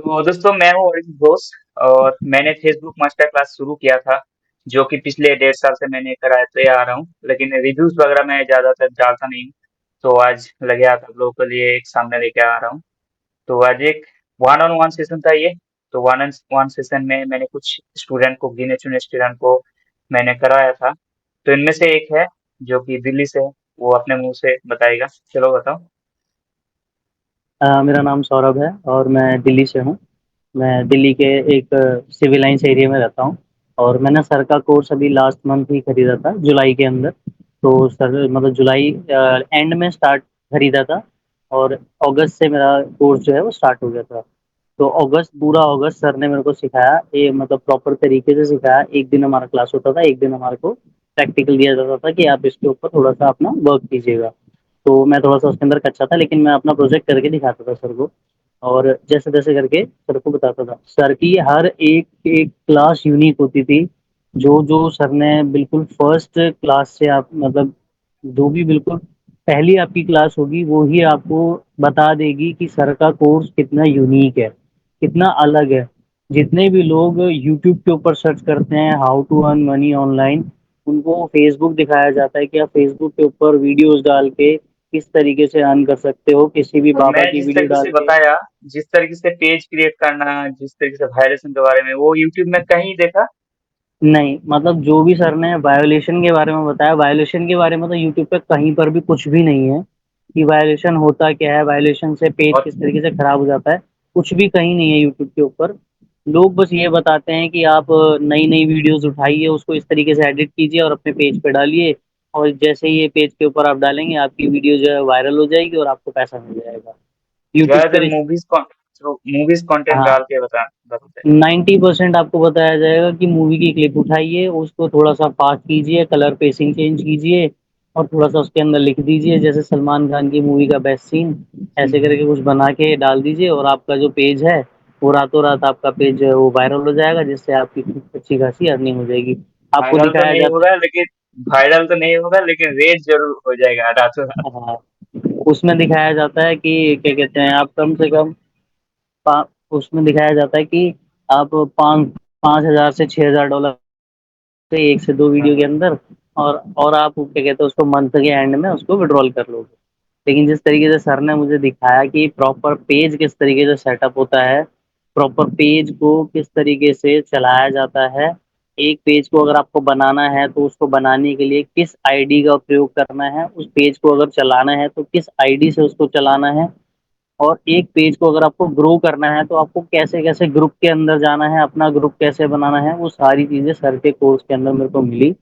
तो दोस्तों मैं हूँ अरिंद घोष और मैंने फेसबुक मास्टर क्लास शुरू किया था जो कि पिछले 1.5 साल से मैंने कराते आ रहा हूँ, लेकिन रिव्यूज वगैरह मैं ज़्यादातर डालता नहीं हूँ। तो आज लगे हाथ आप लोगों के लिए एक सामने लेके आ रहा हूँ। तो आज एक वन ऑन वन सेशन था ये। तो वन ऑन वन सेशन में मैंने कुछ स्टूडेंट को, गिने चुने स्टूडेंट को मैंने कराया था। तो इनमें से एक है जो कि दिल्ली से है, वो अपने मुंह से बताएगा। चलो बताओ। मेरा नाम सौरभ है और मैं दिल्ली से हूँ। मैं दिल्ली के एक सिविल लाइंस एरिया में रहता हूँ और मैंने सर का कोर्स अभी लास्ट मंथ ही खरीदा था जुलाई के अंदर। तो सर मतलब जुलाई एंड में स्टार्ट खरीदा था और अगस्त से मेरा कोर्स जो है वो स्टार्ट हो गया था। तो अगस्त पूरा अगस्त सर ने मेरे को सिखाया, ये मतलब प्रॉपर तरीके से सिखाया। एक दिन हमारा क्लास होता था, एक दिन हमारे को प्रैक्टिकल दिया जाता था कि आप इसके ऊपर थोड़ा सा अपना वर्क कीजिएगा। तो मैं थोड़ा-सा उसके अंदर कच्चा था, लेकिन मैं अपना प्रोजेक्ट करके दिखाता था सर को और जैसे-जैसे करके सर को बताता था। सर की हर एक-एक क्लास यूनिक होती थी। जो-जो सर ने बिल्कुल फर्स्ट क्लास से आप मतलब जो भी बिल्कुल पहली आपकी क्लास होगी, वो ही आपको बता देगी कि सर का कोर्स कितना यूनिक है, कितना अलग है। जितने भी लोग यूट्यूब के ऊपर सर्च करते हैं how to earn money online, उनको फेसबुक दिखाया जाता है कि आप फेसबुक के ऊपर वीडियोस डाल के किस तरीके से अर्न कर सकते हो, किसी भी तो बाबा मैं की जिस वीडियो तरीके डाल से के। बताया, जिस तरीके से पेज क्रिएट करना, जिस तरीके से वायरेशन के बारे में, वो यूट्यूब में कहीं देखा। नहीं, मतलब जो भी सर ने वायोलेशन के बारे में बताया, वायोलेशन के बारे में तो यूट्यूब पे कहीं पर भी कुछ भी नहीं है कि वायोलेशन होता क्या है, वायोलेशन से पेज और किस तरीके से खराब हो जाता है, कुछ भी कहीं नहीं है यूट्यूब के ऊपर। लोग बस ये बताते हैं कि आप नई-नई वीडियोज़ उठाइए, उसको इस तरीके से एडिट कीजिए और अपने पेज पे डालिए और जैसे ही ये पेज के ऊपर आप डालेंगे, आपकी वीडियो जो है वायरल हो जाएगी और आपको पैसा मिल जाएगा। यूट्यूब पे ज्यादातर रिस मूवीज कंटेंट हाँ। डाल के बताते हैं। 90% आपको बताया जाएगा कि मूवी की क्लिप उठाइए, उसको थोड़ा-सा फास्ट कीजिए, कलर पेसिंग चेंज कीजिए और थोड़ा-सा उसके अंदर लिख दीजिए जैसे सलमान खान की मूवी का बेस्ट सीन, ऐसे करके कुछ बना के डाल दीजिए और आपका जो पेज है, वो रातों-रात आपका पेज जो है वो वायरल हो जाएगा, जिससे आपकी अच्छी खासी अर्निंग हो जाएगी। आपको वायरल तो दिखाया नहीं जाता होगा लेकिन वायरल तो नहीं होगा लेकिन रेट जरूर हो जाएगा रातों रात। है। हाँ, उसमें दिखाया जाता है कि क्या कहते हैं, आप कम से कम पा उसमें दिखाया जाता है कि आप 5,000 से $6,000 से 1 से 2 वीडियो के हाँ। अंदर और आप क्या कहते हैं उसको मंथ के एंड में उसको विड्रॉल कर लोगे। लेकिन जिस तरीके से सर ने मुझे दिखाया कि प्रॉपर पेज किस तरीके से सेटअप होता है, प्रॉपर पेज को किस तरीके से चलाया जाता है, एक पेज को अगर आपको बनाना है तो उसको बनाने के लिए किस आईडी का उपयोग करना है, उस पेज को अगर चलाना है तो किस आईडी से उसको चलाना है और एक पेज को अगर आपको ग्रो करना है तो आपको कैसे-कैसे ग्रुप के अंदर जाना है, अपना ग्रुप कैसे बनाना है, वो सारी चीज़ें सर के कोर्स के अंदर मेरे को मिली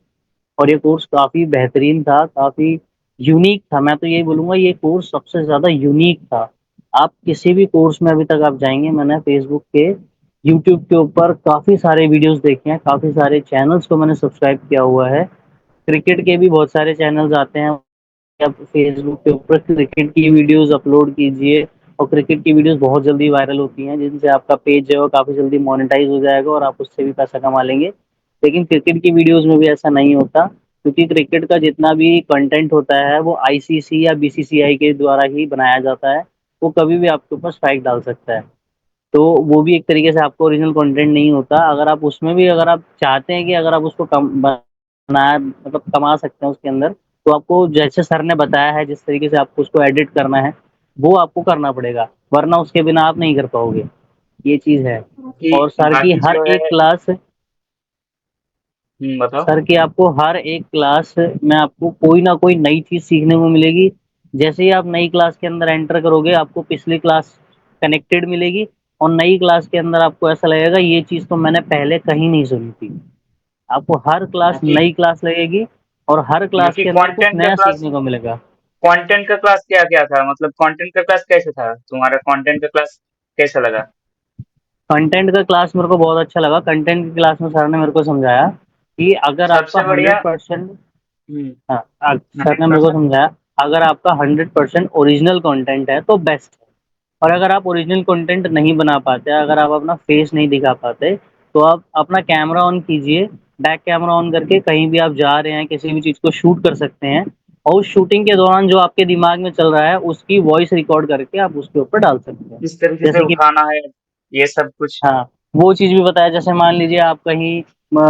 और ये कोर्स काफ़ी बेहतरीन था, काफ़ी यूनिक था। मैं तो यही बोलूँगा ये कोर्स सबसे ज़्यादा यूनिक था। आप किसी भी कोर्स में अभी तक आप जाएँगे, मैंने फेसबुक के, यूट्यूब के ऊपर काफ़ी सारे वीडियोज़ देखे हैं, काफ़ी सारे चैनल्स को मैंने सब्सक्राइब किया हुआ है। क्रिकेट के भी बहुत सारे चैनल्स आते हैं, आप फेसबुक के ऊपर क्रिकेट की वीडियोस अपलोड कीजिए और क्रिकेट की वीडियोस बहुत जल्दी वायरल होती हैं, जिनसे आपका पेज जो है वो काफ़ी जल्दी मोनेटाइज़ हो जाएगा और आप उससे भी पैसा कमा लेंगे। लेकिन क्रिकेट की वीडियोस में भी ऐसा नहीं होता, क्योंकि क्रिकेट का जितना भी कंटेंट होता है वो आईसीसी या बीसीसीआई के द्वारा ही बनाया जाता है। वो कभी भी आपके ऊपर स्ट्राइक डाल सकता है। तो वो भी एक तरीके से आपको ओरिजिनल कंटेंट नहीं होता। अगर आप उसमें भी अगर आप चाहते हैं कि अगर आप उसको कम बनाया मतलब कमा सकते हैं उसके अंदर, तो आपको जैसे सर ने बताया है जिस तरीके से आपको उसको एडिट करना है, वो आपको करना पड़ेगा, वरना उसके बिना आप नहीं कर पाओगे। ये चीज़ है। बाकी और सर की बाकी हर जो है। एक क्लास बताओ। सर की आपको हर एक क्लास में आपको कोई ना कोई नई चीज़ सीखने को मिलेगी। जैसे ही आप नई क्लास के अंदर एंटर करोगे, आपको पिछली क्लास कनेक्टेड मिलेगी और नई क्लास के अंदर आपको ऐसा लगेगा ये चीज़ तो मैंने पहले कहीं नहीं सुनी थी। आपको हर क्लास बाकी नई क्लास लगेगी और हर क्लास बाकी के अंदर कुछ नया सीखने को मिलेगा। कंटेंट का क्लास क्या क्या था, मतलब कंटेंट का क्लास कैसे था तुम्हारा, कंटेंट का क्लास कैसा लगा। कंटेंट का क्लास मेरे को बहुत अच्छा लगा। कंटेंट की क्लास में सर ने मेरे को समझाया कि अगर आपका सबसे बढ़िया। 100% हम्म। हाँ, सर ने मेरे को 100%। समझाया, अगर आपका 100% ओरिजिनल कंटेंट है तो बेस्ट है। और अगर आप ओरिजिनल कंटेंट नहीं बना पाते, अगर आप अपना फेस नहीं दिखा पाते, तो आप अपना कैमरा ऑन कीजिए, बैक कैमरा ऑन करके कहीं भी आप जा रहे हैं, किसी भी चीज़ को शूट कर सकते हैं और उस शूटिंग के दौरान जो आपके दिमाग में चल रहा है, उसकी वॉइस रिकॉर्ड करके आप उसके ऊपर डाल सकते हैं। किस तरीके से जैसे कि उठाना है। ये सब कुछ? हाँ, वो चीज़ भी बताया। जैसे मान लीजिए आप कहीं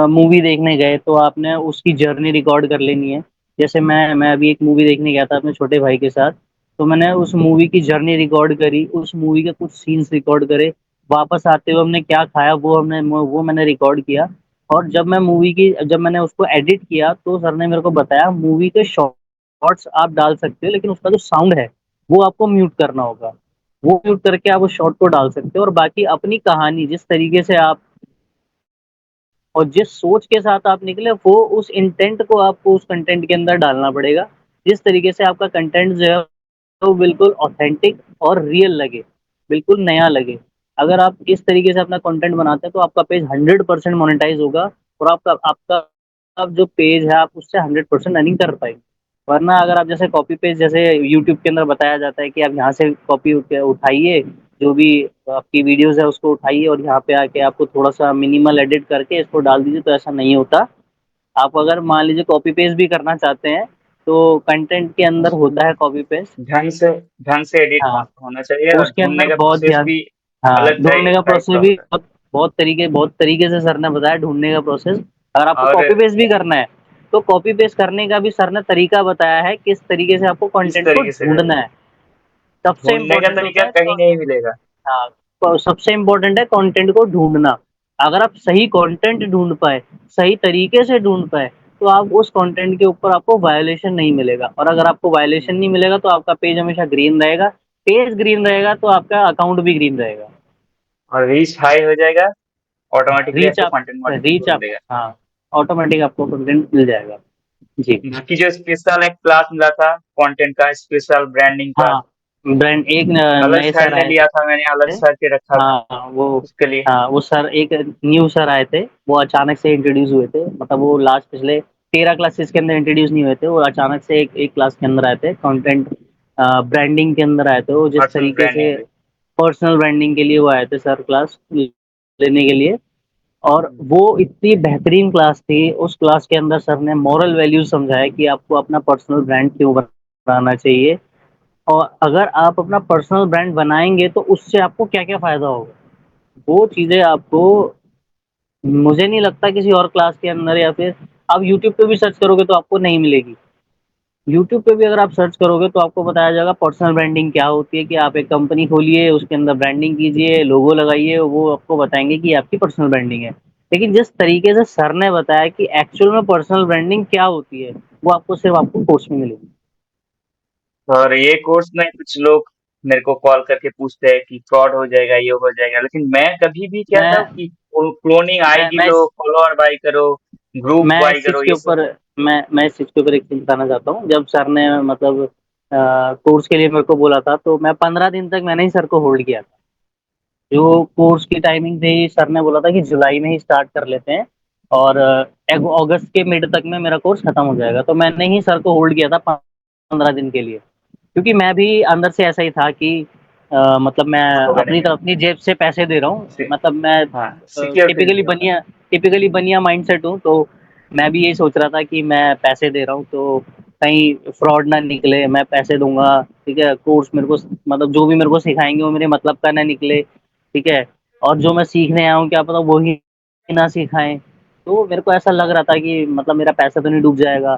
मूवी देखने गए तो आपने उसकी जर्नी रिकॉर्ड कर लेनी है। जैसे मैं अभी एक मूवी देखने गया था अपने छोटे भाई के साथ, तो मैंने उस मूवी की जर्नी रिकॉर्ड करी, उस मूवी के कुछ सीन्स रिकॉर्ड करे, वापस आते हुए हमने क्या खाया वो मैंने रिकॉर्ड किया। और जब मैंने उसको एडिट किया तो सर ने मेरे को बताया मूवी के शॉर्ट्स आप डाल सकते हो, लेकिन उसका जो साउंड है वो आपको म्यूट करना होगा। वो म्यूट करके आप उस शॉर्ट को डाल सकते हो, और बाकी अपनी कहानी जिस तरीके से आप और जिस सोच के साथ आप निकले वो उस इंटेंट को आपको उस कंटेंट के अंदर डालना पड़ेगा। जिस तरीके से आपका कंटेंट जो है वो बिल्कुल ऑथेंटिक और रियल लगे, बिल्कुल नया लगे। अगर आप इस तरीके से अपना कंटेंट बनाते हैं तो आपका पेज 100% मोनेटाइज होगा, और आपका आपका आप जो पेज है आप उससे 100% अर्निंग कर पाएंगे। वरना अगर आप जैसे कॉपी पेज, जैसे यूट्यूब के अंदर बताया जाता है कि आप यहाँ से कॉपी उठाइए, जो भी आपकी वीडियोस है उसको उठाइए और यहाँ पे आके आपको थोड़ा सा मिनिमल एडिट करके इसको डाल दीजिए, तो ऐसा नहीं होता। आप अगर मान लीजिए कॉपी पेस्ट भी करना चाहते हैं तो कंटेंट के अंदर उसको होता है कॉपी पेस्ट। ढंग से ढंग से एडिट हाँ, होना चाहिए, और उसके ढूँढने अंदर का बहुत प्रोसेस ध्यान। भी हाँ, अलग ढूँढने का टाइप प्रोसेस का भी होता है। बहुत तरीके सर ने बताया ढूँढने का प्रोसेस। अगर आपको और कॉपी पेस्ट भी करना है तो कॉपी पेस्ट करने का भी सर ने तरीका बताया है, किस तरीके से आपको किस कंटेंट को तरीके से ढूँढना है। सबसे ढूँढने का इम्पोर्टेंट होता तरीका है कहीं नहीं मिलेगा। हाँ, तो सबसे इम्पोर्टेंट है कंटेंट को ढूँढना। अगर आप सही कंटेंट ढूँढ पाए, सही तरीके से ढूँढ पाए, तो आप उस कंटेंट के ऊपर आपको वायलेशन नहीं मिलेगा, और अगर आपको वायलेशन नहीं मिलेगा तो आपका पेज हमेशा ग्रीन रहेगा। पेज ग्रीन रहेगा तो आपका अकाउंट भी ग्रीन रहेगा। और रीच हाई हो जाएगा, हाँ, ऑटोमेटिकली आपको कंटेंट रीच मॉनेटाइज़ आप मिलेगा। हाँ, ऑटोमेटिक आपको कंटेंट मिल जाएगा। जी। बाकी जो स्पेशल एक क्लास मिला था कंटेंट का, स्पेशल ब्रांडिंग का, हाँ, ब्रांड एक अलग नए सर सर ने आए लिया था, मैंने अलग थे। सर के रखा था हाँ, उसके लिए। वो सर एक न्यू सर आए थे, वो अचानक से इंट्रोड्यूस हुए थे, मतलब वो लास्ट पिछले 13 क्लासेस के अंदर इंट्रोड्यूस नहीं हुए थे, वो अचानक से एक क्लास के अंदर आए थे, कंटेंट ब्रांडिंग के अंदर आए थे। वो जिस पर्सनल तरीके से ब्रांडिंग में। पर्सनल ब्रांडिंग के लिए वो आए थे सर, क्लास लेने के लिए। और वो इतनी बेहतरीन क्लास थी, उस क्लास के अंदर सर ने मॉरल वैल्यूज समझाया कि आपको अपना पर्सनल ब्रांड क्यों बनाना चाहिए, और अगर आप अपना पर्सनल ब्रांड बनाएंगे तो उससे आपको क्या क्या फायदा होगा। वो चीजें आपको, मुझे नहीं लगता किसी और क्लास के अंदर, या फिर आप यूट्यूब पे भी सर्च करोगे तो आपको नहीं मिलेगी। यूट्यूब पे भी अगर आप सर्च करोगे तो आपको बताया जाएगा पर्सनल ब्रांडिंग क्या होती है, कि आप एक कंपनी खोलिए, उसके अंदर ब्रांडिंग कीजिए, लोगो लगाइए, वो आपको बताएंगे कि आपकी पर्सनल ब्रांडिंग है। लेकिन जिस तरीके से सर ने बताया कि एक्चुअल में पर्सनल ब्रांडिंग क्या होती है, वो आपको सिर्फ आपको कोर्स में मिलेगी। और ये कोर्स में कुछ लोग मेरे को कॉल करके पूछते हैं कि फ्रॉड हो जाएगा, ये हो जाएगा, लेकिन मैं कभी भी कहता हूँ मैं कि क्लोनिंग मैं आईडी मैं लो, फॉलोअर बाई करो, ग्रुप मैं बाई इस चीज करो, के ये सब। ऊपर मैं इस चीज के ऊपर एक चीज बताना चाहता हूँ। जब सर ने मतलब कोर्स के लिए मेरे को बोला था तो मैं 15 दिन तक मैंने ही सर को होल्ड किया था। जो कोर्स की टाइमिंग थी, सर ने बोला था कि जुलाई में ही स्टार्ट कर लेते हैं, और अगस्त के मिड तक में मेरा कोर्स खत्म हो जाएगा, तो मैंने ही सर को होल्ड किया था 15 दिन के लिए। क्योंकि मैं भी अंदर से ऐसा ही था कि मतलब मैं फ्रॉड होगा नहीं। अपनी जेब से पैसे दे रहा हूँ, सि- मतलब मैं हाँ, सिक्योर फील नहीं होगा। टिपिकली बनिया माइंडसेट हूँ, तो मैं भी यही सोच रहा था कि मैं पैसे दे रहा हूँ तो कहीं फ्रॉड ना निकले, मैं पैसे दूंगा, ठीक है, कोर्स मेरे को मतलब जो भी मेरे को सिखाएंगे वो मेरे मतलब का ना निकले, ठीक है, और जो मैं सीखने आया हूँ क्या पता वही ना सिखाएं। तो मेरे को ऐसा लग रहा था कि मतलब मेरा पैसा तो नहीं डूब जाएगा।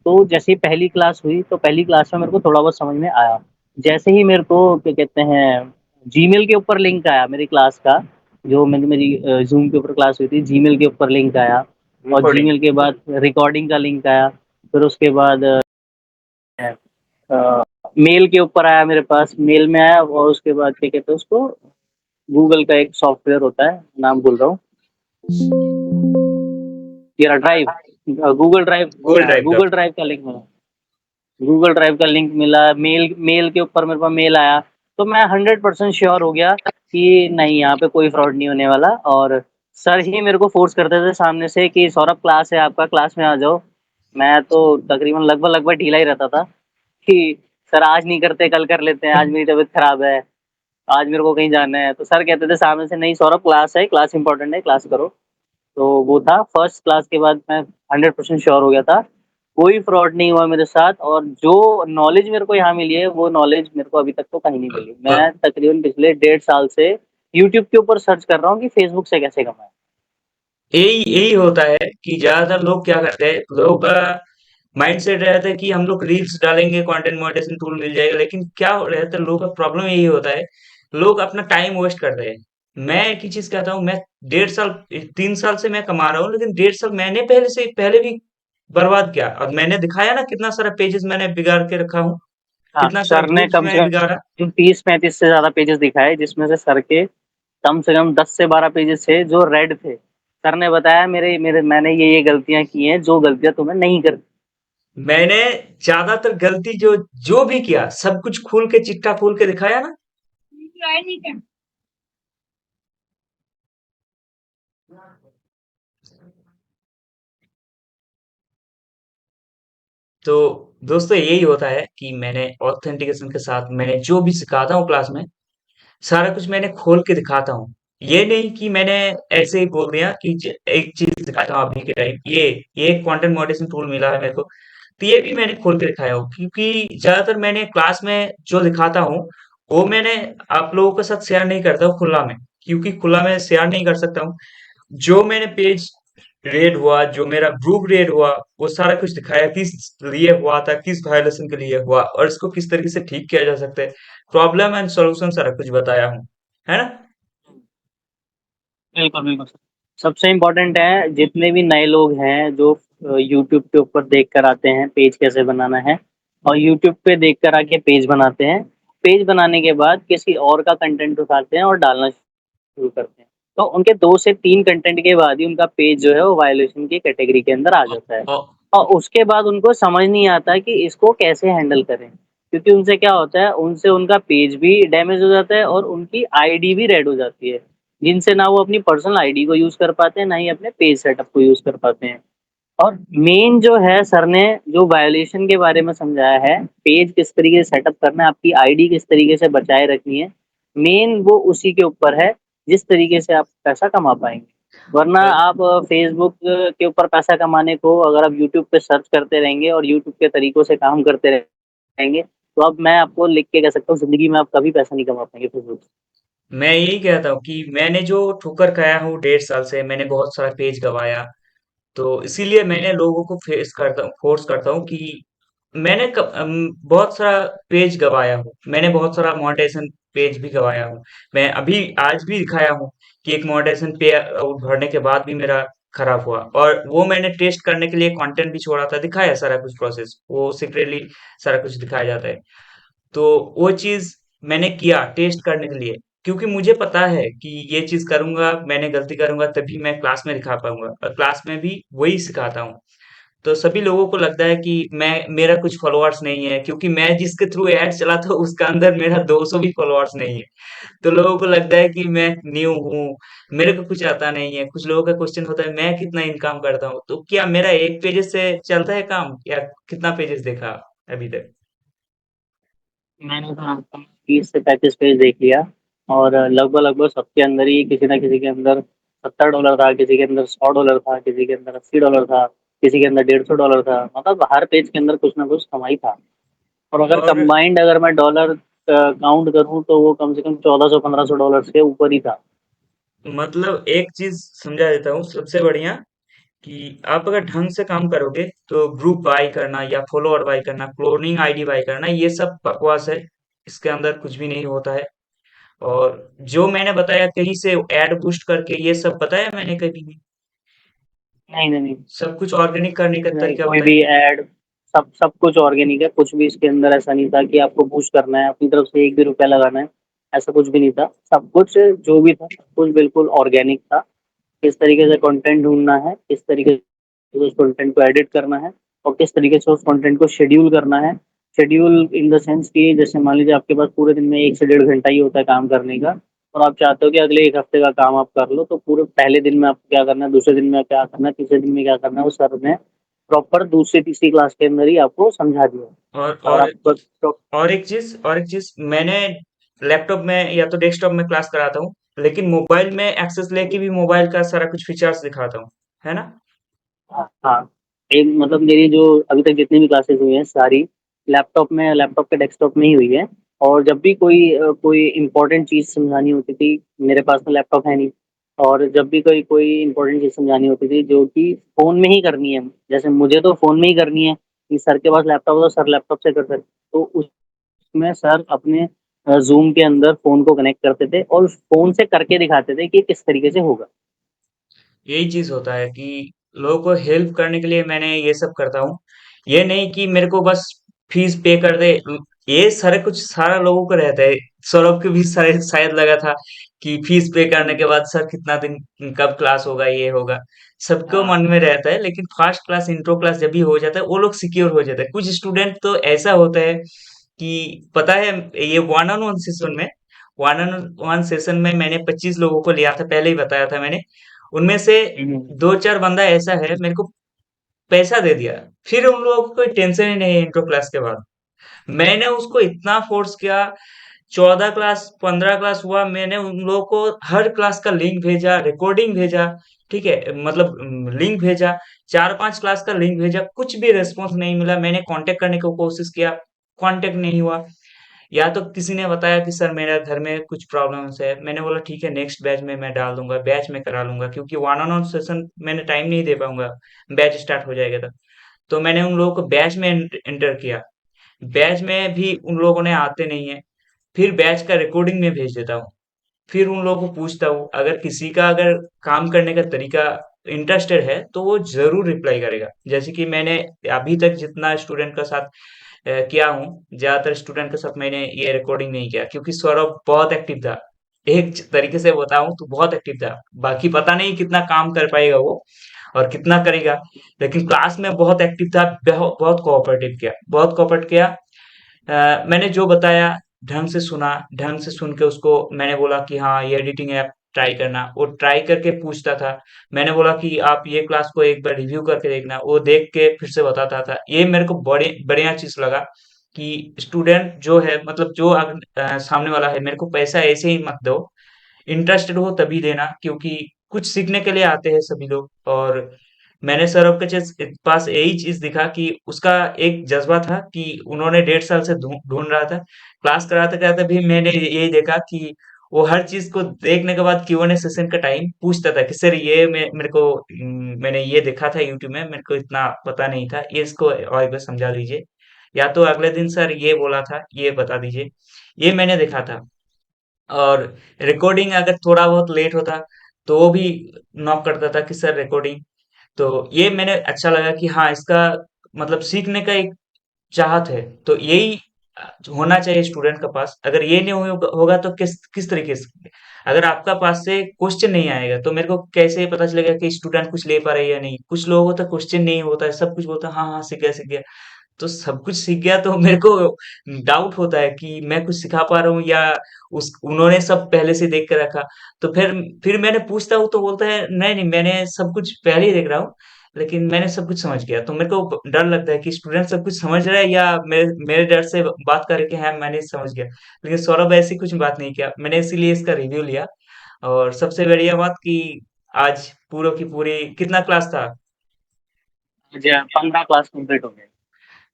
तो जैसे ही पहली क्लास हुई तो पहली क्लास में मेरे को थोड़ा बहुत समझ में आया। जैसे ही मेरे को क्या कहते हैं, जीमेल के ऊपर लिंक आया मेरी क्लास का, जो मेरी जूम के ऊपर क्लास हुई थी, जीमेल के ऊपर लिंक आया, और रिकॉर्डिंग। जीमेल के बाद रिकॉर्डिंग का लिंक आया, फिर उसके बाद मेल के ऊपर आया, मेरे पास मेल में आया, और उसके बाद क्या कहते हैं उसको, गूगल का एक सॉफ्टवेयर होता है, नाम भूल रहा हूँ, तेरा drive, Google drive, Google drive का। गूगल ड्राइव का लिंक मिला। गूगल ड्राइव का लिंक मिला, मेल मेल के ऊपर मेरे पास मेल आया। तो मैं 100% श्योर हो गया कि नहीं, यहाँ पे कोई फ्रॉड नहीं होने वाला। और सर ही मेरे को फोर्स करते थे सामने से कि सौरभ क्लास है आपका, क्लास में आ जाओ। मैं तो तकरीबन लगभग लगभग ढीला ही रहता था कि सर आज नहीं करते, कल कर लेते हैं, आज मेरी तबीयत खराब है, आज मेरे को कहीं जाना है। तो सर कहते थे सामने से, नहीं सौरभ क्लास है, क्लास इंपॉर्टेंट है, क्लास करो। तो वो था फर्स्ट क्लास के बाद मैं 100% श्योर हो गया था, कोई फ्रॉड नहीं हुआ मेरे साथ। और जो नॉलेज मेरे को यहाँ मिली है वो नॉलेज मेरे को अभी तक तो कहीं नहीं मिली। मैं तकरीबन पिछले 1.5 साल से यूट्यूब के ऊपर सर्च कर रहा हूँ कि फेसबुक से कैसे कमाएं। यही यही होता है कि ज्यादातर लोग क्या करते हैं, लोगों का माइंड सेट रहता है कि हम लोग रील्स डालेंगे, कंटेंट मोनेटाइजेशन टूल मिल जाएगा। लेकिन क्या हो रहता है, लोगों का प्रॉब्लम यही होता है, लोग अपना टाइम वेस्ट कर रहे हैं। मैं एक ही चीज कहता हूँ, मैं 1.5 साल 3 साल से मैं कमा रहा हूँ, लेकिन 1.5 साल मैंने पहले भी बर्बाद किया। और मैंने दिखाया ना कितना सारा पेजेस मैंने बिगाड़ के रखा हूँ, हाँ, कितना सारा सर ने ग्रुप्स कम मैंने से बिगाड़ा। कम 30-35 से ज़्यादा पेजेस दिखाए, जिसमें से कम 10 से 12 पेजेस थे जो रेड थे। सर ने बताया मेरे मेरे मैंने ये गलतियाँ की हैं, जो गलतियाँ तुम्हें नहीं करनी। मैंने ज्यादातर गलती जो जो भी किया, सब कुछ खोल के, चिट्ठा खोल के दिखाया ना। तो दोस्तों यही होता है कि मैंने ऑथेंटिकेशन के साथ मैंने जो भी सिखाता हूँ क्लास में, सारा कुछ मैंने खोल के दिखाता हूँ। ये नहीं कि मैंने ऐसे ही बोल दिया कि एक चीज दिखाता हूँ अभी के टाइम, ये एक कंटेंट मॉडरेशन टूल मिला है मेरे को, तो ये भी मैंने खोल के दिखाया हूँ। क्योंकि ज्यादातर मैंने क्लास में जो दिखाता हूँ, वो मैंने आप लोगों के साथ शेयर नहीं करता हूँ खुला में, क्योंकि खुला में शेयर नहीं कर सकता हूँ। जो मैंने पेज रेड हुआ, जो मेरा ग्रुप रेड हुआ, वो सारा कुछ दिखाया, किस लिए हुआ था, किस वायलेशन के लिए हुआ, और इसको किस तरीके से ठीक किया जा सकता है। प्रॉब्लम एंड सॉल्यूशन सारा कुछ बताया हूँ, है ना। बिल्कुल, बिल्कुल सर। सबसे इम्पोर्टेंट है, जितने भी नए लोग हैं जो यूट्यूब के ऊपर देख कर आते हैं पेज कैसे बनाना है, और यूट्यूब पे देख कर आके पेज बनाते हैं। पेज बनाने के बाद किसी और का कंटेंट उठाते हैं और डालना शुरू करते हैं। तो उनके 2 से 3 कंटेंट के बाद ही उनका पेज जो है वो वायलेशन की कैटेगरी के अंदर आ औ, जाता है। औ, और उसके बाद उनको समझ नहीं आता कि इसको कैसे हैंडल करें। क्योंकि उनसे क्या होता है, उनसे उनका पेज भी डैमेज हो जाता है और उनकी आईडी भी रेड हो जाती है। जिनसे ना वो अपनी पर्सनल आईडी को यूज़ कर पाते हैं, ना ही अपने पेज सेटअप को यूज़ कर पाते हैं। और मेन जो है, सर ने जो वायलेशन के बारे में समझाया है, पेज किस तरीके से सेटअप करना है, आपकी आईडी किस तरीके से बचाए रखनी है, मेन वो उसी के ऊपर है, जिस तरीके से आप पैसा कमा पाएँगे। वरना और आप फेसबुक के ऊपर पैसा कमाने को अगर आप यूट्यूब पे सर्च करते रहेंगे और यूट्यूब के तरीकों से काम करते रहेंगे, तो अब मैं आपको लिख के कह सकता हूँ, ज़िंदगी में आप कभी पैसा नहीं कमा पाएँगे फेसबुक से। मैं यही कहता हूँ कि मैंने जो ठोकर खाया हूँ 1.5 साल से, मैंने बहुत सारा पेज गवाया। तो इसीलिए मैंने लोगों को फोर्स करता हूँ कि बहुत सारा पेज गवाया हूँ, मैंने बहुत सारा मोनेटाइजेशन पेज भी गवाया हूँ। मैं अभी आज भी दिखाया हूँ कि एक मोनेटाइजेशन पे भरने के बाद भी मेरा खराब हुआ, और वो मैंने टेस्ट करने के लिए कंटेंट भी छोड़ा था, दिखाया सारा कुछ प्रोसेस, वो सीक्रेटली सारा कुछ दिखाया जाता है। तो वो चीज मैंने किया टेस्ट करने के लिए, क्योंकि मुझे पता है कि ये चीज करूंगा, मैंने गलती करूंगा तभी मैं क्लास में दिखा पाऊंगा, और क्लास में भी वही सिखाता हूँ। तो सभी लोगों को लगता है कि मैं मेरा कुछ फॉलोअर्स नहीं है, क्योंकि मैं जिसके थ्रू ऐड चलाता हूँ उसका अंदर मेरा 200 भी फॉलोअर्स नहीं है। तो लोगों को लगता है कि मैं न्यू हूँ, मेरे को कुछ आता नहीं है। कुछ लोगों का क्वेश्चन होता है मैं कितना इनकम करता हूँ, तो क्या मेरा एक पेजेस से चलता है काम, या कितना पेजेस देखा अभी तक। मैंने तो आपका 30 से 35 पेज देख लिया, और लगभग लगभग सबके अंदर ही किसी ना किसी के अंदर $70 था, किसी के अंदर $100 था, किसी के अंदर $80 था, किसी के अंदर $150 था। मतलब हर पेज के अंदर कुछ ना कुछ कमाई था। और अगर और कंबाइंड अगर मैं डॉलर काउंट करूँ तो वो कम से कम $1400-1500 के ऊपर ही था। मतलब एक चीज समझा देता हूँ सबसे बढ़िया, कि आप अगर ढंग से काम करोगे तो ग्रुप बाय करना या फॉलोअर बाय करना, क्लोनिंग आईडी बाय करना, ये सब बकवास है। इसके अंदर कुछ भी नहीं होता है। और जो मैंने बताया कहीं से ऐड बूस्ट करके, ये सब बताया मैंने कभी भी। नहीं, नहीं, नहीं। सब कुछ ऑर्गेनिक करने का नहीं, तरीका कोई बताया। भी ऐड, सब सब कुछ ऑर्गेनिक है। कुछ भी इसके अंदर ऐसा नहीं था कि आपको बूस्ट करना है, अपनी तरफ से एक भी रुपया लगाना है, ऐसा कुछ भी नहीं था। सब कुछ जो भी था, सब कुछ बिल्कुल ऑर्गेनिक था। किस तरीके से कंटेंट ढूँढना है, किस तरीके से उस कंटेंट को एडिट करना है, और किस तरीके से उस कंटेंट को शेड्यूल करना है। शेड्यूल इन द सेंस कि जैसे मान लीजिए आपके पास पूरे दिन में 1 से 1.5 घंटा ही होता है काम करने का, और आप चाहते हो कि अगले 1 हफ्ते का काम आप कर लो, तो पूरे पहले दिन में आपको क्या करना है, दूसरे दिन में क्या करना है, तीसरे दिन में क्या करना है, वो सर ने प्रॉपर दूसरी तीसरी क्लास के अंदर ही आपको समझा दिया। और और और आपको और एक चीज मैंने लैपटॉप में या तो डेस्कटॉप में क्लास कराता हूँ, लेकिन मोबाइल में एक्सेस लेके भी मोबाइल का सारा कुछ फीचर्स दिखाता हूँ, है ना। हाँ, एक मतलब मेरी जो अभी तक जितनी भी क्लासेस हुई हैं सारी लैपटॉप के डेस्कटॉप में ही हुई है। और जब भी कोई इम्पोर्टेंट चीज़ समझानी होती थी, मेरे पास तो लैपटॉप है नहीं, और जब भी कोई इम्पोर्टेंट चीज़ समझानी होती थी जो कि फ़ोन में ही करनी है, जैसे मुझे तो फ़ोन में ही करनी है कि सर के पास लैपटॉप है तो सर लैपटॉप से कर सकते, तो उसमें सर अपने ज़ूम के अंदर फ़ोन को कनेक्ट करते थे और फ़ोन से करके दिखाते थे कि किस तरीके से होगा। यही चीज होता है कि लोगों को हेल्प करने के लिए मैंने ये सब करता हूँ। ये नहीं कि मेरे को बस फीस पे कर दे। ये सारे कुछ सारा लोगों को रहता है। सौरभ को भी शायद लगा था कि फीस पे करने के बाद सर कितना दिन कब क्लास होगा, ये होगा। सबको हाँ। मन में रहता है, लेकिन फर्स्ट क्लास इंट्रो क्लास जब भी हो जाता है वो लोग सिक्योर हो जाता है। कुछ स्टूडेंट तो ऐसा होता है कि पता है, ये वन ऑन वन सेशन में मैंने 25 लोगों को लिया था, पहले ही बताया था मैंने। उनमें से हुँ, दो चार बंदा ऐसा है मेरे को पैसा दे दिया, फिर उन लोगों को कोई टेंशन ही नहीं है इंट्रो क्लास के बाद। मैंने उसको इतना फोर्स किया, 14 क्लास 15 क्लास हुआ, मैंने उन लोगों को हर क्लास का लिंक भेजा, रिकॉर्डिंग भेजा, ठीक है, मतलब लिंक भेजा, 4 5 क्लास का लिंक भेजा, कुछ भी रेस्पॉन्स नहीं मिला। मैंने कांटेक्ट करने की कोशिश किया, कांटेक्ट नहीं हुआ। या तो किसी ने बताया कि सर मेरा घर में कुछ प्रॉब्लम्स है। मैंने बोला ठीक है, नेक्स्ट बैच में मैं डाल दूंगा, बैच में करा लूंगा, क्योंकि वन ऑन वन सेशन मैंने टाइम नहीं दे पाऊंगा, बैच स्टार्ट हो जाएगा तब। तो मैंने उन लोगों को बैच में एंटर किया। बैच में भी उन लोगों ने आते नहीं है, फिर बैच का रिकॉर्डिंग में भेज देता हूँ। फिर उन लोगों को पूछता हूँ, अगर किसी का अगर काम करने का तरीका इंटरेस्टेड है तो वो जरूर रिप्लाई करेगा। जैसे कि मैंने अभी तक जितना स्टूडेंट का साथ किया हूँ, ज्यादातर स्टूडेंट के साथ मैंने ये रिकॉर्डिंग नहीं किया, क्योंकि सौरभ बहुत एक्टिव था। एक तरीके से बताऊं तो बहुत एक्टिव था। बाकी पता नहीं कितना काम कर पाएगा वो और कितना करेगा, लेकिन क्लास में बहुत एक्टिव था, बहुत कोऑपरेटिव किया, बहुत कोऑपरेट किया। मैंने जो बताया ढंग से सुना, ढंग से सुन के उसको मैंने बोला कि हाँ ये एडिटिंग ऐप ट्राई करना, वो ट्राई करके पूछता था। मैंने बोला कि आप ये क्लास को एक बार रिव्यू करके देखना, वो देख के फिर से बताता था। ये मेरे को बड़े बढ़िया चीज लगा कि स्टूडेंट जो है, मतलब जो सामने वाला है, मेरे को पैसा ऐसे ही मत दो, इंटरेस्टेड हो तभी देना, क्योंकि कुछ सीखने के लिए आते हैं सभी लोग। और मैंने सौरभ के पास यही चीज दिखा कि उसका एक जज्बा था कि उन्होंने 1.5 साल से ढूंढ रहा था। क्लास कराते कराते भी मैंने यही देखा कि वो हर चीज को देखने के बाद Q&A सेशन का टाइम पूछता था कि सर ये मेरे को मैंने ये देखा था यूट्यूब में, मेरे को इतना पता नहीं था, ये इसको और एक बार समझा दीजिए, या तो अगले दिन सर ये बोला था ये बता दीजिए। ये मैंने देखा था। और रिकॉर्डिंग अगर थोड़ा बहुत लेट होता तो वो भी नॉक करता था कि सर रिकॉर्डिंग। तो ये मैंने अच्छा लगा कि हाँ, इसका मतलब सीखने का एक चाहत है। तो यही होना चाहिए स्टूडेंट के पास। अगर ये नहीं होगा तो किस किस तरीके से, अगर आपका पास से क्वेश्चन नहीं आएगा तो मेरे को कैसे पता चलेगा कि स्टूडेंट कुछ ले पा रहा है या नहीं। कुछ लोगों को तो क्वेश्चन नहीं होता है, सब कुछ बोलता है हाँ हाँ सीख गया सीख गया। तो सब कुछ सीख गया तो मेरे को डाउट होता है कि मैं कुछ सिखा पा रहा हूँ या उस उन्होंने सब पहले से देख के रखा। तो फिर मैंने पूछता हूँ तो बोलता है नहीं नहीं, मैंने सब कुछ पहले ही देख रहा हूँ, लेकिन मैंने सब कुछ समझ गया। तो मेरे को डर लगता है कि स्टूडेंट सब कुछ समझ रहा है या मेरे मेरे डर से बात करके है मैंने समझ गया। लेकिन सौरभ ऐसी कुछ बात नहीं किया, मैंने इसीलिए इसका रिव्यू लिया। और सबसे बढ़िया बात कि आज पूरा की पूरी कितना क्लास था, जी हाँ, 15 क्लास कंप्लीट हो गए।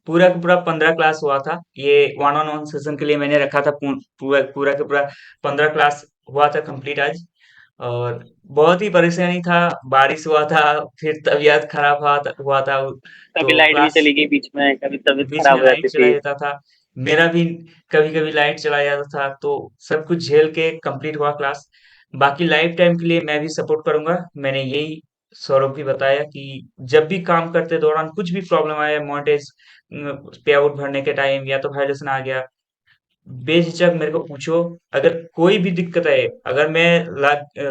पूरा का पूरा 15 क्लास हुआ था। ये वन ऑन वन सेशन के लिए मैंने रखा था। पूरा पूरा का पूरा 15 क्लास हुआ था कंप्लीट आज। और बहुत ही परेशानी था, बारिश हुआ था, फिर तबीयत खराब हुआ था। कभी तो लाइट भी क्लास चली गई बीच में, कभी तबीयत बीच खराब में हो लाइट जाती चला थी। जाता था, मेरा भी कभी कभी लाइट चला जाता था। तो सब कुछ झेल के कंप्लीट हुआ क्लास। बाकी लाइफ टाइम के लिए मैं भी सपोर्ट करूंगा। मैंने यही सौरभ भी बताया कि जब भी काम करते दौरान कुछ भी प्रॉब्लम आया, मॉन्टेज पे आउट भरने के टाइम या तो वायलेशन आ गया, बेझिझक मेरे को पूछो। अगर कोई भी दिक्कत है, अगर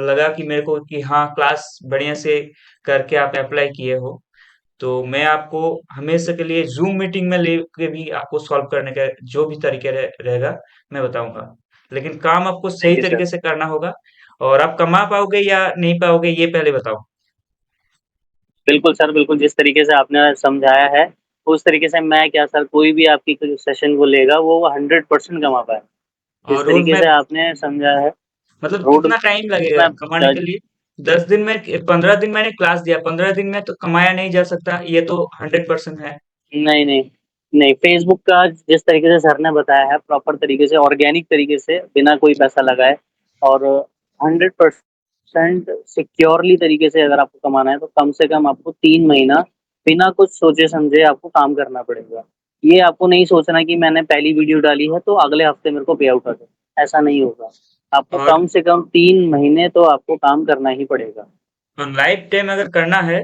लगा कि मेरे को कि हाँ क्लास बढ़िया से करके आप अप्लाई किए हो, तो मैं आपको हमेशा के लिए जूम मीटिंग में लेके भी आपको सॉल्व करने का जो भी तरीके रहेगा मैं बताऊंगा। लेकिन काम आपको सही थैंक यू सर। तरीके से करना होगा। और आप कमा पाओगे या नहीं पाओगे ये पहले बताओ। बिल्कुल सर, बिल्कुल जिस तरीके से आपने समझाया है, उस तरीके से मैं क्या सर, कोई भी आपकी सेशन को लेगा वो 100% कमा पाए। जिस और रोड तरीके से मैप, आपने समझाया है, मतलब रोड कितना टाइम लगेगा मैप कमाने के लिए? 10 दिन में, 15 दिन मैंने क्लास दिया, 15 दिन में तो कमाया नहीं जा सकता, ये तो 100% है। नहीं, नहीं। नहीं, फेसबुक का जिस तरीके से सर ने बताया है प्रॉपर तरीके से ऑर्गेनिक तरीके से बिना कोई पैसा लगाए और 100% सिक्योरली तरीके से अगर आपको कमाना है तो कम से कम आपको 3 महीना बिना कुछ सोचे समझे आपको काम करना पड़ेगा। ये आपको नहीं सोचना कि मैंने पहली वीडियो डाली है तो अगले हफ्ते मेरे को पे आउट आ जाए, ऐसा नहीं होगा। आपको और कम से कम 3 महीने तो आपको काम करना ही पड़ेगा। लाइफ टाइम अगर करना है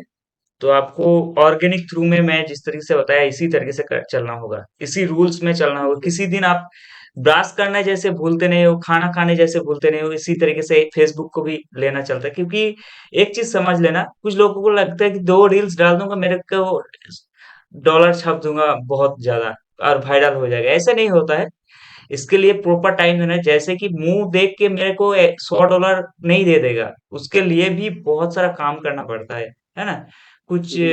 तो आपको ऑर्गेनिक थ्रू में मैं जिस तरीके से बताया इसी तरीके से चलना होगा, इसी रूल्स में चलना होगा। किसी दिन आप ब्रश करने जैसे भूलते नहीं हो, खाना खाने जैसे भूलते नहीं हो, इसी तरीके से फेसबुक को भी लेना चलता है। क्योंकि एक चीज समझ लेना, कुछ लोगों को लगता है कि 2 रील्स डाल दूंगा मेरे को डॉलर छाप दूंगा बहुत ज्यादा और वायरल हो जाएगा। ऐसे नहीं होता है। इसके लिए प्रॉपर टाइम देना है। जैसे कि मुंह देख के मेरे को $100 नहीं दे देगा, उसके लिए भी बहुत सारा काम करना पड़ता है ना। कुछ जी।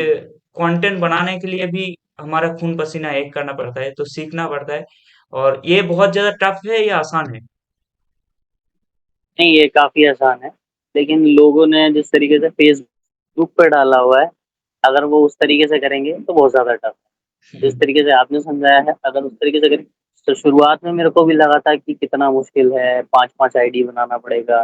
कंटेंट बनाने के लिए भी हमारा खून पसीना एक करना पड़ता है, तो सीखना पड़ता है। और ये बहुत ज्यादा टफ है या आसान है? नहीं, ये काफ़ी आसान है, लेकिन लोगों ने जिस तरीके से फ़ेसबुक पे डाला हुआ है, अगर वो उस तरीके से करेंगे तो बहुत ज़्यादा टफ है। जिस हम्म, तरीके से आपने समझाया है, अगर उस तरीके से करें तो शुरुआत में मेरे को भी लगा था कि कितना मुश्किल है, 5-5 आईडी बनाना पड़ेगा,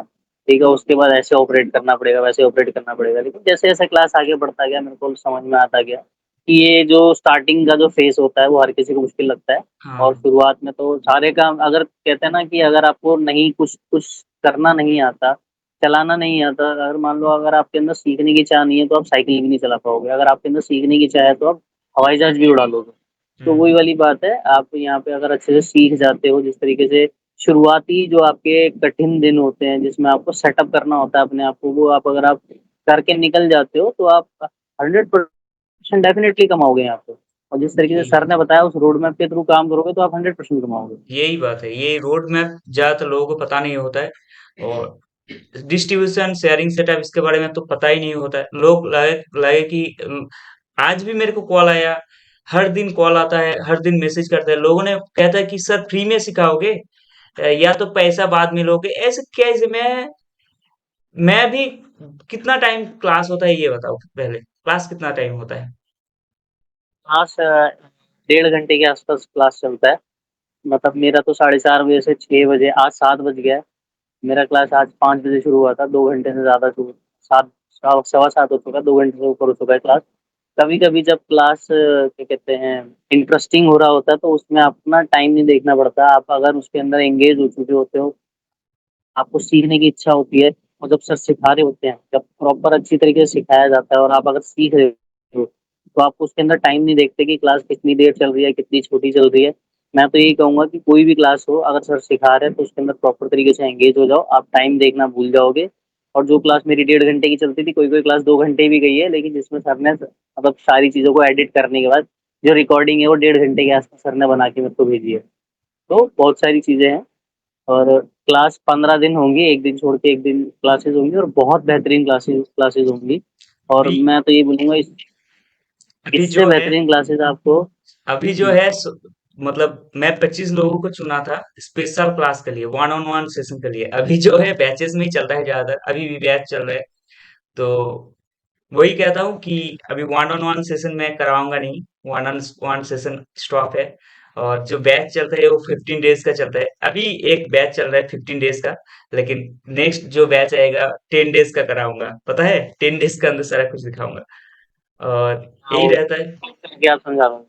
ठीक है? उसके बाद ऐसे ऑपरेट करना पड़ेगा, वैसे ऑपरेट करना पड़ेगा। लेकिन जैसे-जैसे क्लास आगे बढ़ता गया, मेरे को समझ में आता गया कि ये जो स्टार्टिंग का जो फ़ेज़ होता है, वो हर किसी को मुश्किल लगता है और हाँ। शुरुआत में तो सारे काम अगर कहते हैं ना कि अगर आपको नहीं कुछ कुछ करना नहीं आता, चलाना नहीं आता, अगर मान लो अगर आपके अंदर सीखने की चाह नहीं है, तो आप साइकिल भी नहीं चला पाओगे। अगर आपके अंदर सीखने की चाह है, तो आप हवाई जहाज़ भी उड़ा लोगे। तो वही हम्म। वाली बात है, आप यहाँ पे अगर अच्छे से सीख जाते हो, जिस तरीके से शुरुआती जो आपके कठिन दिन होते हैं, जिसमें आपको सेटअप करना होता है अपने आप को, वो आप अगर आप करके निकल जाते हो, तो आप 100% डेफ़िनिटली कमाओगे यहाँ पे। और जिस तरीके से यही सर ने बताया, उस रोड मैप के थ्रू काम करोगे, तो आप 100% कमाओगे। यही बात है, ये रोड मैप ज्यादातर लोगों को पता नहीं होता है। और डिस्ट्रीब्यूशन शेयरिंग सेटअप इसके बारे में तो पता ही नहीं होता है। लोग लगे लगे कि आज भी मेरे को कॉल आया, हर दिन कॉल आता है, हर दिन मैसेज करते हैं। लोगों ने कहता है कि सर फ्री में सिखाओगे, या तो पैसा बाद में लोगे। ऐसे कैसे? मैं भी कितना टाइम क्लास होता है ये बताओ पहले, क्लास कितना टाइम होता है? क्लास 1.5 घंटे के आसपास क्लास चलता है। मतलब मेरा तो 4:30 बजे से 6 बजे, आज 7 बज गया है। मेरा क्लास आज 5 बजे शुरू हुआ था, 2 घंटे से ज़्यादा शुरू, सात सवा सात हो चुका, 2 घंटे से ऊपर हो चुका है क्लास। कभी कभी जब क्लास क्या कहते हैं इंटरेस्टिंग हो रहा होता है, तो उसमें अपना टाइम नहीं देखना पड़ता। आप अगर उसके अंदर एंगेज हो चुके होते हो, आपको सीखने की इच्छा होती है और जब सर सिखा रहे होते हैं, जब प्रॉपर अच्छी तरीके से सिखाया जाता है और आप अगर सीख रहे हो, तो आप उसके अंदर टाइम नहीं देखते कि क्लास कितनी देर चल रही है, कितनी छोटी चल रही है। मैं तो यही कहूँगा कि कोई भी क्लास हो, अगर सर सिखा रहे हैं तो उसके अंदर प्रॉपर तरीके से एंगेज हो जाओ, आप टाइम देखना भूल जाओगे। और जो क्लास मेरी 1.5 घंटे की चलती थी, कोई कोई क्लास 2 घंटे भी गई है, लेकिन जिसमें सर ने मतलब सारी चीज़ों को एडिट करने के बाद जो रिकॉर्डिंग है वो 1.5 घंटे के आसपास सर ने बना के मेरे को भेजी है। तो बहुत सारी चीज़ें हैं। और क्लास 15 दिन होंगी, एक दिन छोड़ के एक दिन क्लासेस होंगी और बहुत बेहतरीन क्लासेस क्लासेस होंगी। और अभी मैं तो ये बोलूँगा अभी इससे जो है बेहतरीन क्लासेस आपको। अभी जो है मतलब मैं 25 लोगों को चुना था स्पेशल क्लास के लिए, वन ऑन वन सेशन के लिए। अभी जो है बैचेस में ही चल रहा है ज्यादातर, अभी भी बैच चल रहा है। तो वही कहता हूँ कि अभी वन ऑन वन सेशन में कराऊंगा नहीं, one on one session stop है। और जो बैच चलता है वो 15 डेज का चलता है। अभी एक बैच चल रहा है 15 डेज का, लेकिन नेक्स्ट जो बैच आएगा 10 डेज का कराऊंगा। पता है, 10 डेज के अंदर सारा कुछ दिखाऊंगा। और हाँ, यही वो रहता है। करके आप समझा रहा हूँ।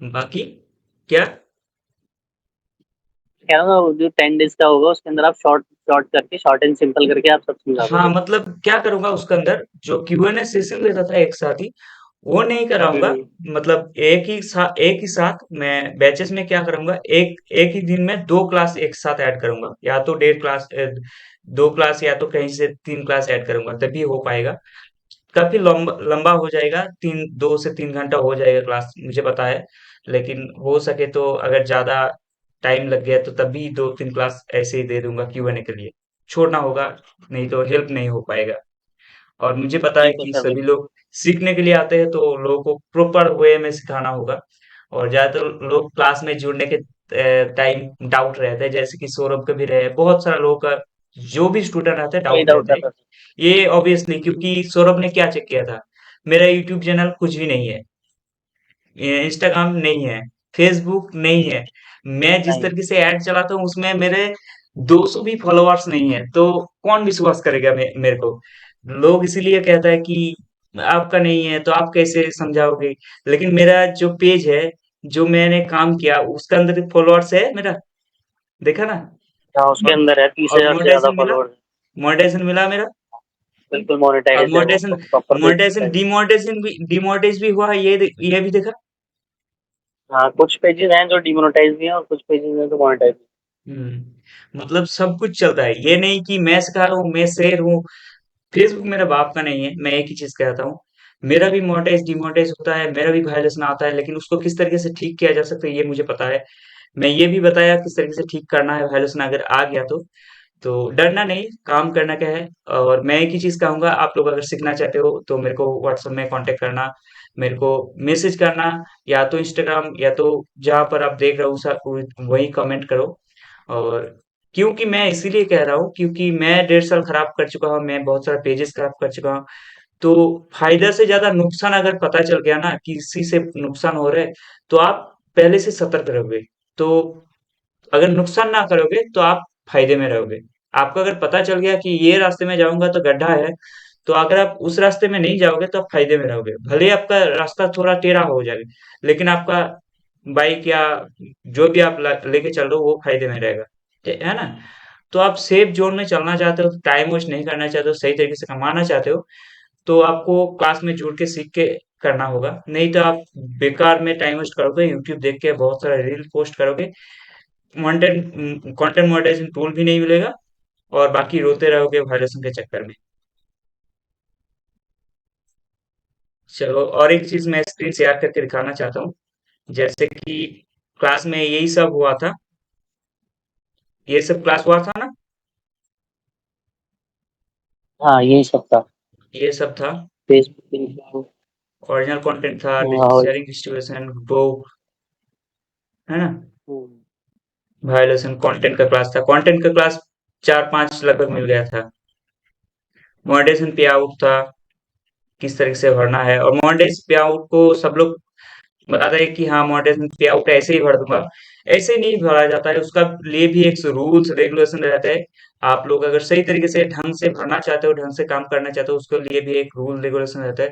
बाकी क्या? कह रहा हूँ जो 10 डेज का होगा उसके अंदर आप शॉर्ट शॉर्ट करके शॉर्ट एंड सिंपल करके आप सब समझा हाँ, दोगे। मतलब क्या करूंगा उसके अंदर, जो Q&A सेशन लेता था एक साथ ही, वो नहीं कराऊंगा। हम्म। मतलब एक ही साथ मैं बैचेस में क्या करूंगा, एक एक ही दिन में 2 क्लास एक साथ ऐड करूंगा, या तो 1.5 क्लास 2 क्लास, या तो कहीं से 3 क्लास ऐड करूंगा, तभी हो पाएगा। काफी लंबा लंबा हो जाएगा, 2 से 3 घंटा हो जाएगा क्लास, मुझे पता है। लेकिन हो सके तो अगर ज्यादा टाइम लग गया तो तभी 2-3 क्लास ऐसे ही दे दूंगा Q&A के लिए। छोड़ना होगा, नहीं तो हेल्प नहीं हो पाएगा। और मुझे पता है बिल्कुल कि सर, सभी बिल्कुल। लोग सीखने के लिए आते हैं, तो लोगों को प्रॉपर वे में सिखाना होगा। और ज्यादातर लोग क्लास में जुड़ने के टाइम डाउट रहते हैं, जैसे कि सौरभ का भी रहे, बहुत सारा लोगों का, जो भी स्टूडेंट रहते हैं वही डाउट डाउट रहते हैं। रहता था। ये ऑब्वियसली, क्योंकि सौरभ ने क्या चेक किया था, मेरा यूट्यूब चैनल कुछ भी नहीं है, इंस्टाग्राम नहीं है, फेसबुक नहीं है। मैं जिस नहीं। तरीके से ऐड चलाता हूँ उसमें मेरे 200 भी फॉलोअर्स नहीं है, तो कौन विश्वास करेगा मेरे को। लोग इसीलिए कहता है कि आपका नहीं है तो आप कैसे समझाओगे। लेकिन मेरा जो पेज है, जो मैंने काम किया उसके अंदर फॉलोअर्स है मेरा, देखा ना। हाँ, उसके म- अंदर है 30 और हजार से ज्यादा मोनेटाइजेशन मिला, फॉलोअर्स। मोनेटाइजेशन मिला मेरा। बिल्कुल और मोनेटाइज है वो, monetisation, proper monetisation page. Demonetise भी हुआ, ये भी देखा। हाँ, कुछ पेजेस हैं जो डिमोनेटाइज भी हैं और कुछ पेजेस हैं जो मोनेटाइज। मतलब सब कुछ चलता है, ये नहीं कि मैं सिखा रहा हूँ, मैं शेर हूँ। फेसबुक मेरे बाप का नहीं है, मैं एक ही चीज कहता हूँ। मेरा भी मोनेटाइज डिमोनेटाइज होता है, मेरा भी वायलेशन आता है, लेकिन उसको किस तरीके से ठीक किया जा सकता है ये मुझे पता है। मैं ये भी बताया किस तरीके से ठीक करना है, वायलेशन अगर आ गया तो डरना नहीं, काम करना क्या है। और मैं एक ही चीज कहूंगा, आप लोग अगर सीखना चाहते हो तो मेरे को व्हाट्सएप में कांटेक्ट करना, मेरे को मैसेज करना, या तो इंस्टाग्राम, या तो जहां पर आप देख रहे हो वही कमेंट करो। और क्योंकि मैं इसीलिए कह रहा हूँ क्योंकि मैं 1.5 साल खराब कर चुका हूँ, मैं बहुत सारा पेजेस खराब कर चुका हूँ। तो फायदा से ज्यादा नुकसान अगर पता चल गया ना कि किसी से नुकसान हो रहा है, तो आप पहले से सतर्क रहोगे। तो अगर नुकसान ना करोगे तो आप फायदे में रहोगे। आपको अगर पता चल गया कि ये रास्ते में जाऊंगा तो गड्ढा है, तो अगर आप उस रास्ते में नहीं जाओगे तो आप फायदे में रहोगे। भले ही आपका रास्ता थोड़ा टेढ़ा हो जाए, लेकिन आपका बाइक या जो भी आप लेके चल रहे हो वो फायदे में रहेगा, है ना। तो आप सेफ जोन में चलना चाहते हो, टाइम वेस्ट नहीं करना चाहते हो, सही तरीके से कमाना चाहते हो, तो आपको क्लास में जुड़ के सीख के करना होगा। नहीं तो आप बेकार में टाइम वेस्ट करोगे, यूट्यूब देख के बहुत सारा रील पोस्ट करोगे, कंटेंट मॉनिटाइजेशन टूल भी नहीं मिलेगा, और बाकी रोते रहोगे वायरसन के चक्कर में। चलो, और एक चीज मैं स्क्रीन शेयर करके दिखाना चाहता हूँ। जैसे कि क्लास में यही सब हुआ था, ये सब क्लास हुआ था ना, हाँ, यही सब था। ये सब था। Facebook, Instagram. ओरिजिनल कंटेंट था, और शेयरिंग डिस्ट्रीब्यूशन वो, है ना। हम्म, वायलेशन कंटेंट का क्लास था, कंटेंट का क्लास 4-5 लगभग मिल गया था। मॉडरेशन पे आउट था, किस तरीके से भरना है, और मॉडरेशन पे आउट को सब लोग बताता है कि हाँ मॉडरेशन पे आउट ऐसे ही भर दूंगा। ऐसे नहीं भरा जाता है, उसका लिए भी एक रूल्स रेगुलेशन रहता है। आप लोग अगर सही तरीके से ढंग से भरना चाहते हो, ढंग से काम करना चाहते हो, उसके लिए भी एक रूल रेगुलेशन रहता है।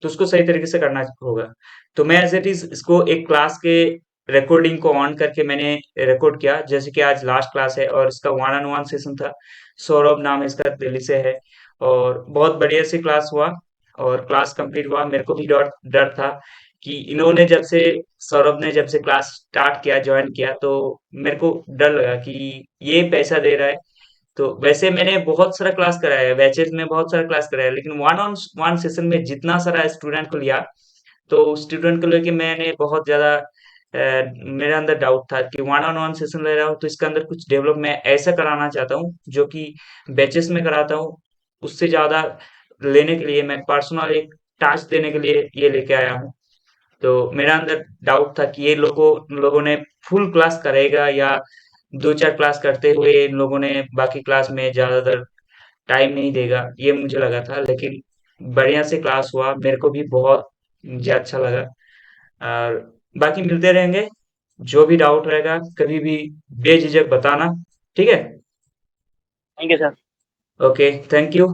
तो उसको सही तरीके से करना होगा। तो मैं एज इट इज इसको एक क्लास के रिकॉर्डिंग को ऑन करके मैंने रिकॉर्ड किया, जैसे कि आज लास्ट क्लास है और इसका वन ऑन वन सेशन था। सौरभ नाम है इसका, दिल्ली से है। और बहुत बढ़िया से क्लास हुआ, और क्लास कंप्लीट हुआ। मेरे को भी डर डर था कि इन्होंने जब से, सौरभ ने जब से क्लास स्टार्ट किया, ज्वाइन किया, तो मेरे को डर लगा कि ये पैसा दे रहा है। तो वैसे मैंने बहुत सारा क्लास कराया है, बैचेज में बहुत सारा क्लास कराया है, लेकिन वन ऑन वन सेशन में जितना सारा स्टूडेंट को लिया, तो स्टूडेंट को लेके मैंने बहुत ज्यादा मेरे अंदर डाउट था कि वन ऑन वन सेशन ले रहा हूँ तो इसके अंदर कुछ डेवलप मैं ऐसा कराना चाहता हूँ जो कि बैचेस में कराता हूँ। उससे ज्यादा लेने के लिए मैं पर्सनल एक टास्क देने के लिए ये लेके आया हूँ। तो मेरा अंदर डाउट था कि ये लोगों ने फुल क्लास करेगा, या 2-4 क्लास करते हुए इन लोगों ने बाकी क्लास में ज्यादातर टाइम नहीं देगा, ये मुझे लगा था। लेकिन बढ़िया से क्लास हुआ, मेरे को भी बहुत अच्छा लगा। और बाकी मिलते रहेंगे, जो भी डाउट रहेगा कभी भी बेझिझक बताना, ठीक है। Thank you sir. Okay, thank you.